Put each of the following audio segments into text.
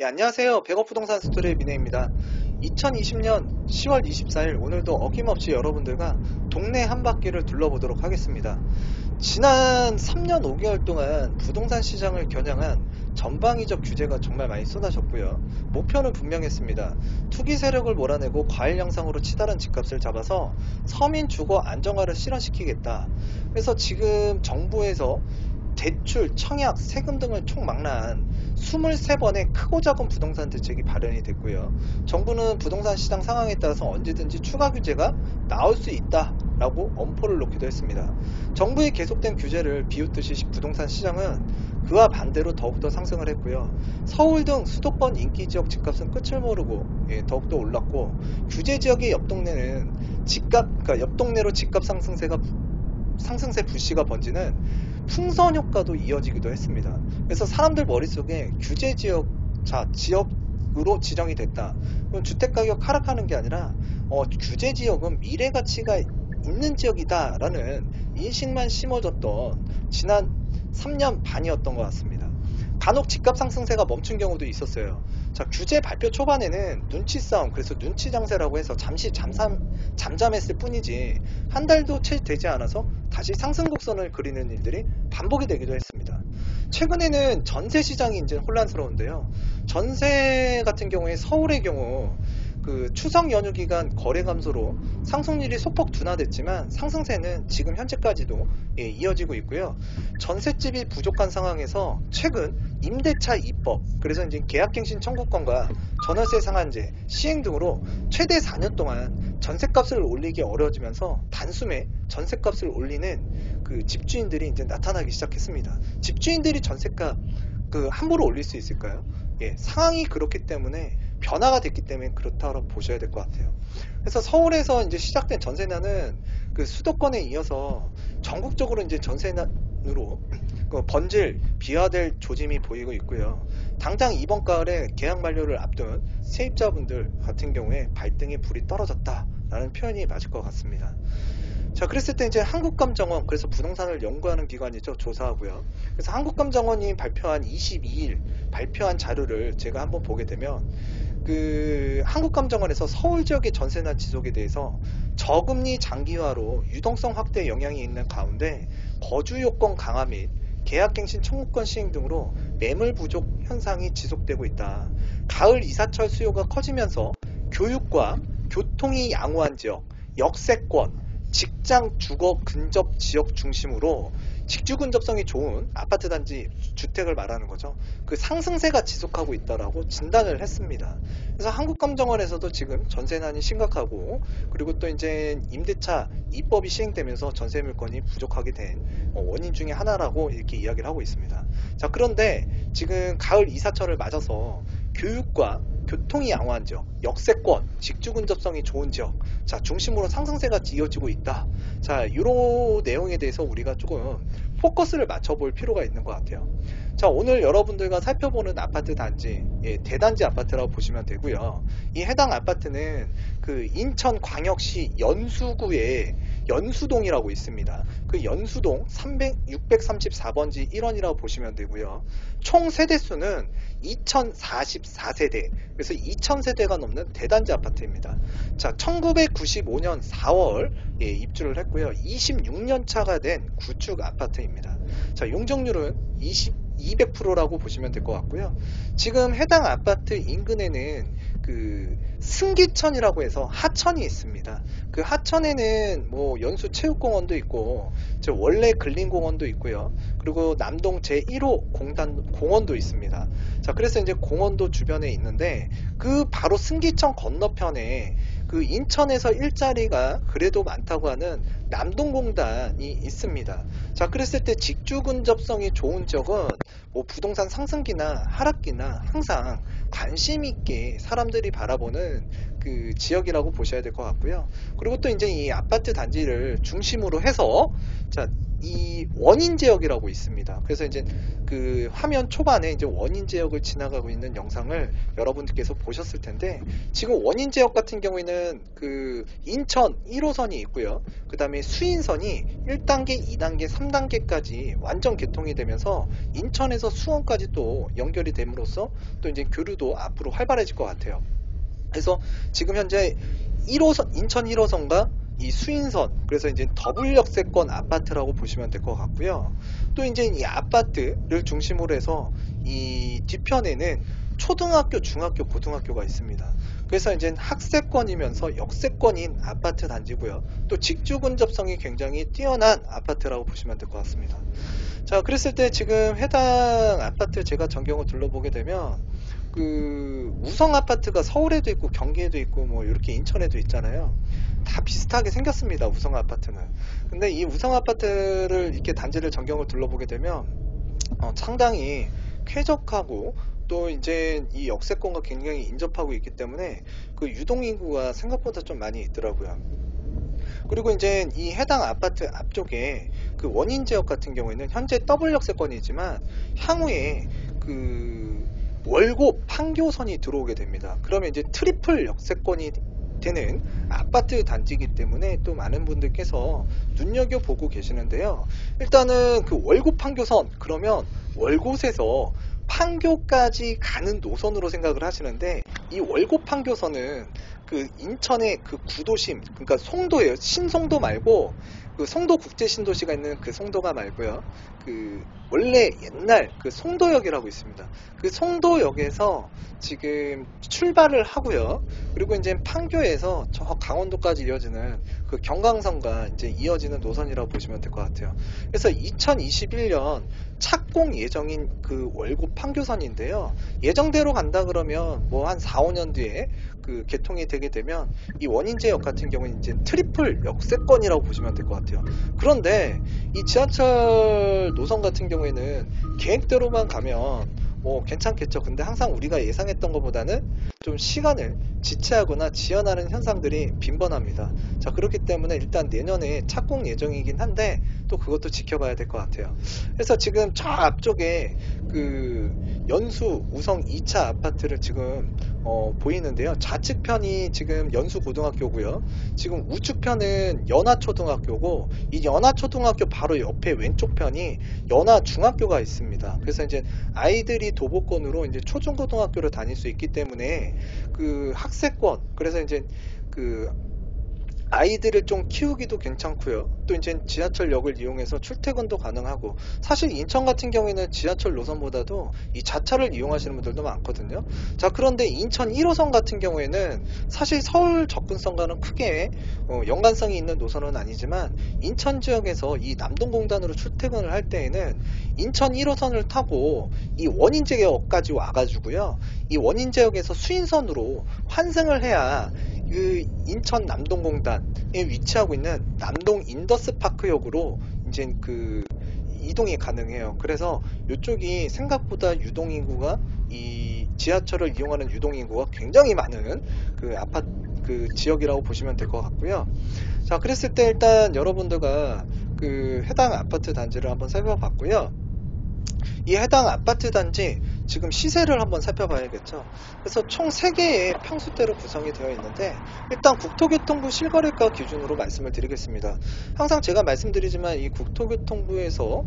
예, 안녕하세요. 백업부동산 스토리의 민혜입니다. 2020년 10월 24일 오늘도 어김없이 여러분들과 동네 한 바퀴를 둘러보도록 하겠습니다. 지난 3년 5개월 동안 부동산 시장을 겨냥한 전방위적 규제가 정말 많이 쏟아졌고요. 목표는 분명했습니다. 투기 세력을 몰아내고 과일 양상으로 치달은 집값을 잡아서 서민 주거 안정화를 실현시키겠다. 그래서 지금 정부에서 대출, 청약, 세금 등을 총망라한 23번의 크고 작은 부동산 대책이 발현이 됐고요. 정부는 부동산 시장 상황에 따라서 언제든지 추가 규제가 나올 수 있다라고 엄포를 놓기도 했습니다. 정부의 계속된 규제를 비웃듯이 부동산 시장은 그와 반대로 더욱더 상승을 했고요. 서울 등 수도권 인기 지역 집값은 끝을 모르고 더욱더 올랐고, 규제 지역의 옆 동네는 그러니까 옆 동네로 집값 상승세 불씨가 번지는 풍선 효과도 이어지기도 했습니다. 그래서 사람들 머릿속에 규제 지역, 지역으로 지정이 됐다. 그럼 주택가격 하락하는 게 아니라 규제 지역은 미래 가치가 있는 지역이다라는 인식만 심어졌던 지난 3년 반이었던 것 같습니다. 간혹 집값 상승세가 멈춘 경우도 있었어요. 규제 발표 초반에는 눈치 싸움, 그래서 눈치 장세라고 해서 잠시 잠잠했을 뿐이지 한 달도 채 되지 않아서 다시 상승 곡선을 그리는 일들이 반복이 되기도 했습니다. 최근에는 전세 시장이 이제 혼란스러운데요. 전세 같은 경우에 서울의 경우 그 추석 연휴 기간 거래 감소로 상승률이 소폭 둔화됐지만 상승세는 지금 현재까지도 이어지고 있고요. 전셋집이 부족한 상황에서 최근 임대차 입법, 그래서 이제 계약갱신 청구권과 전월세 상한제 시행 등으로 최대 4년 동안 전셋값을 올리기 어려워지면서 단숨에 전셋값을 올리는 그 집주인들이 이제 나타나기 시작했습니다. 집주인들이 전셋값 함부로 올릴 수 있을까요? 상황이 그렇기 때문에, 변화가 됐기 때문에 그렇다고 보셔야 될 것 같아요. 그래서 서울에서 이제 시작된 전세난은 그 수도권에 이어서 전국적으로 이제 전세난으로 번질, 비화될 조짐이 보이고 있고요. 당장 이번 가을에 계약 만료를 앞둔 세입자분들 같은 경우에 발등에 불이 떨어졌다라는 표현이 맞을 것 같습니다. 그랬을 때 이제 한국감정원, 그래서 부동산을 연구하는 기관이죠. 조사하고요. 그래서 한국감정원이 발표한 22일 발표한 자료를 제가 한번 보게 되면, 한국감정원에서 서울 지역의 전세난 지속에 대해서 저금리 장기화로 유동성 확대에 영향이 있는 가운데 거주 요건 강화 및 계약갱신 청구권 시행 등으로 매물 부족 현상이 지속되고 있다. 가을 이사철 수요가 커지면서 교육과 교통이 양호한 지역, 역세권, 직장 주거 근접 지역 중심으로 직주 근접성이 좋은 아파트 단지 주택을 말하는 거죠. 그 상승세가 지속하고 있다라고 진단을 했습니다. 그래서 한국감정원에서도 지금 전세난이 심각하고, 그리고 또 이제 임대차 입법이 시행되면서 전세 물건이 부족하게 된 원인 중에 하나라고 이렇게 이야기를 하고 있습니다. 그런데 지금 가을 이사철을 맞아서 교육과 교통이 양호한 지역, 역세권, 직주 근접성이 좋은 지역, 중심으로 상승세가 이어지고 있다. 이런 내용에 대해서 우리가 조금 포커스를 맞춰볼 필요가 있는 것 같아요. 오늘 여러분들과 살펴보는 아파트 단지, 대단지 아파트라고 보시면 되고요. 이 해당 아파트는 그 인천광역시 연수구에 연수동이라고 있습니다. 그 연수동 634번지 1원이라고 보시면 되고요. 총 세대수는 2044세대, 그래서 2000세대가 넘는 대단지 아파트입니다. 1995년 4월 입주를 했고요. 26년 차가 된 구축 아파트입니다. 용적률은 200%라고 보시면 될 것 같고요. 지금 해당 아파트 인근에는 그 승기천이라고 해서 하천이 있습니다. 그 하천에는 뭐 연수 체육공원도 있고 원래 근린공원도 있고요. 그리고 남동 제1호 공원도 있습니다. 그래서 이제 공원도 주변에 있는데, 그 바로 승기천 건너편에 그 인천에서 일자리가 그래도 많다고 하는 남동공단이 있습니다. 그랬을 때 직주 근접성이 좋은 지역은 뭐 부동산 상승기나 하락기나 항상 관심 있게 사람들이 바라보는 그 지역이라고 보셔야 될 것 같고요. 그리고 또 이제 이 아파트 단지를 중심으로 해서 이 원인 지역이라고 있습니다. 그래서 이제 그 화면 초반에 이제 원인 지역을 지나가고 있는 영상을 여러분들께서 보셨을 텐데, 지금 원인 지역 같은 경우에는 그 인천 1호선이 있고요. 그 다음에 수인선이 1단계, 2단계, 3단계까지 완전 개통이 되면서 인천에서 수원까지 또 연결이 됨으로써 또 이제 교류도 앞으로 활발해질 것 같아요. 그래서 지금 현재 1호선, 인천 1호선과 이 수인선, 그래서 이제 더블 역세권 아파트라고 보시면 될 것 같고요. 또 이제 이 아파트를 중심으로 해서 이 뒤편에는 초등학교, 중학교, 고등학교가 있습니다. 그래서 이제 학세권이면서 역세권인 아파트 단지고요. 또 직주 근접성이 굉장히 뛰어난 아파트라고 보시면 될 것 같습니다. 자, 그랬을 때 지금 해당 아파트 제가 전경을 둘러보게 되면 그 우성 아파트가 서울에도 있고 경기에도 있고 뭐 이렇게 인천에도 있잖아요. 다 비슷하게 생겼습니다. 우성 아파트는. 근데 이 우성 아파트를 이렇게 단지를 전경을 둘러보게 되면 상당히 쾌적하고 또 이제 이 역세권과 굉장히 인접하고 있기 때문에 그 유동인구가 생각보다 좀 많이 있더라고요. 그리고 이제 이 해당 아파트 앞쪽에 그 원인지역 같은 경우에는 현재 더블 역세권이지만 향후에 그 월곡 판교선이 들어오게 됩니다. 그러면 이제 트리플 역세권이 되는 아파트 단지이기 때문에 또 많은 분들께서 눈여겨보고 계시는데요. 일단은 그 월곡 판교선, 그러면 월곶에서 판교까지 가는 노선으로 생각을 하시는데, 이 월곡 판교선은 그 인천의 그 구도심, 그러니까 송도예요. 신송도 말고 그 송도 국제 신도시가 있는 그 송도가 말고요. 그 원래 옛날 그 송도역이라고 있습니다. 그 송도역에서 지금 출발을 하고요. 그리고 이제 판교에서 저 강원도까지 이어지는 그 경강선과 이제 이어지는 노선이라고 보시면 될 것 같아요. 그래서 2021년 착공 예정인 그 월곡 판교선인데요. 예정대로 간다 그러면 뭐 한 4, 5년 뒤에 그 개통이 되게 되면 이 원인제역 같은 경우는 이제 트리플 역세권이라고 보시면 될 것 같아요. 그런데 이 지하철 노선 같은 경우에는 계획대로만 가면 뭐 괜찮겠죠. 근데 항상 우리가 예상했던 것보다는 좀 시간을 지체하거나 지연하는 현상들이 빈번합니다. 자, 그렇기 때문에 일단 내년에 착공 예정이긴 한데 또 그것도 지켜봐야 될 것 같아요. 그래서 지금 저 앞쪽에 그 연수 우성 2차 아파트를 지금 보이는데요. 좌측편이 지금 연수고등학교고요. 지금 우측편은 연화초등학교고, 이 연화초등학교 바로 옆에 왼쪽 편이 연화중학교가 있습니다. 그래서 이제 아이들이 도보권으로 이제 초중고등학교를 다닐 수 있기 때문에 그 학세권, 그래서 이제 그 아이들을 좀 키우기도 괜찮고요. 또 이제 지하철역을 이용해서 출퇴근도 가능하고, 사실 인천 같은 경우에는 지하철 노선보다도 이 자차를 이용하시는 분들도 많거든요. 자, 그런데 인천 1호선 같은 경우에는 사실 서울 접근성과는 크게 연관성이 있는 노선은 아니지만, 인천 지역에서 이 남동공단으로 출퇴근을 할 때에는 인천 1호선을 타고 이 원인제역까지 와가지고요, 이 원인제역에서 수인선으로 환승을 해야 그 인천 남동공단에 위치하고 있는 남동 인더스파크역으로 이제 그 이동이 가능해요. 그래서 이쪽이 생각보다 유동인구가, 이 지하철을 이용하는 유동인구가 굉장히 많은 그 아파트 그 지역이라고 보시면 될 것 같고요. 자, 그랬을 때 일단 여러분들과 그 해당 아파트 단지를 한번 살펴봤고요. 이 해당 아파트 단지 지금 시세를 한번 살펴봐야겠죠. 그래서 총 3개의 평수대로 구성이 되어 있는데, 일단 국토교통부 실거래가 기준으로 말씀을 드리겠습니다. 항상 제가 말씀드리지만 이 국토교통부에서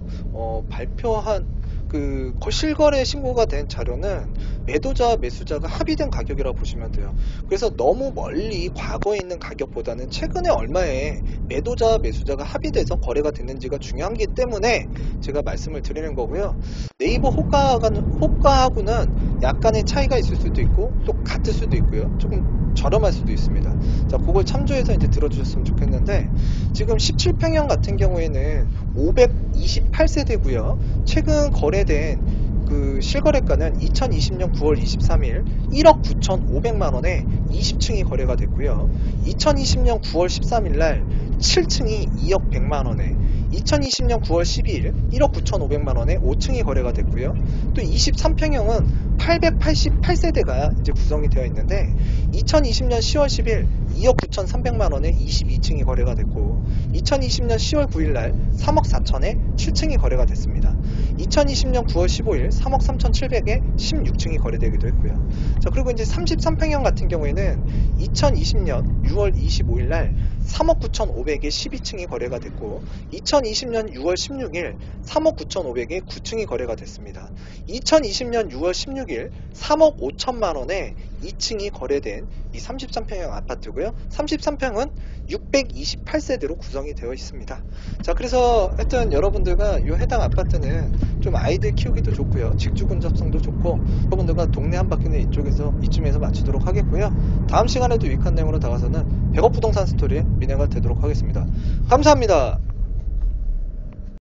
발표한 그 실거래 신고가 된 자료는 매도자와 매수자가 합의된 가격이라고 보시면 돼요. 그래서 너무 멀리 과거에 있는 가격보다는 최근에 얼마에 매도자와 매수자가 합의돼서 거래가 됐는지가 중요하기 때문에 제가 말씀을 드리는 거고요. 네이버 호가하고는 약간의 차이가 있을 수도 있고 또 같을 수도 있고요. 조금 저렴할 수도 있습니다. 자, 그걸 참조해서 이제 들어주셨으면 좋겠는데, 지금 17평형 같은 경우에는 528세대고요. 최근 거래된 그 실거래가는 2020년 9월 23일 1억 9,500만원에 20층이 거래가 됐고요. 2020년 9월 13일 날 7층이 2억 100만원에, 2020년 9월 12일 1억 9,500만원에 5층이 거래가 됐고요. 또 23평형은 888세대가 이제 구성이 되어 있는데, 2020년 10월 10일 2억 9,300만원에 22층이 거래가 됐고, 2020년 10월 9일날 3억 4천에 7층이 거래가 됐습니다. 2020년 9월 15일 3억 3,700에 16층이 거래되기도 했고요. 자, 그리고 이제 33평형 같은 경우에는 2020년 6월 25일날 3억 9,500에 12층이 거래가 됐고 2020년 6월 16일 3억 9,500에 9층이 거래가 됐습니다. 2020년 6월 16일 3억 5천만 원에 2층이 거래된 이 33평형 아파트고요. 33평은 628세대로 구성이 되어 있습니다. 자, 그래서 하여튼 여러분들과 이 해당 아파트는 좀 아이들 키우기도 좋고요. 직주 근접성도 좋고 여러분들과 동네 한 바퀴는 이쯤에서 마치도록 하겠고요. 다음 시간에도 유익한 내용으로 다가서는 100억 부동산 스토리 민혜가 되도록 하겠습니다. 감사합니다.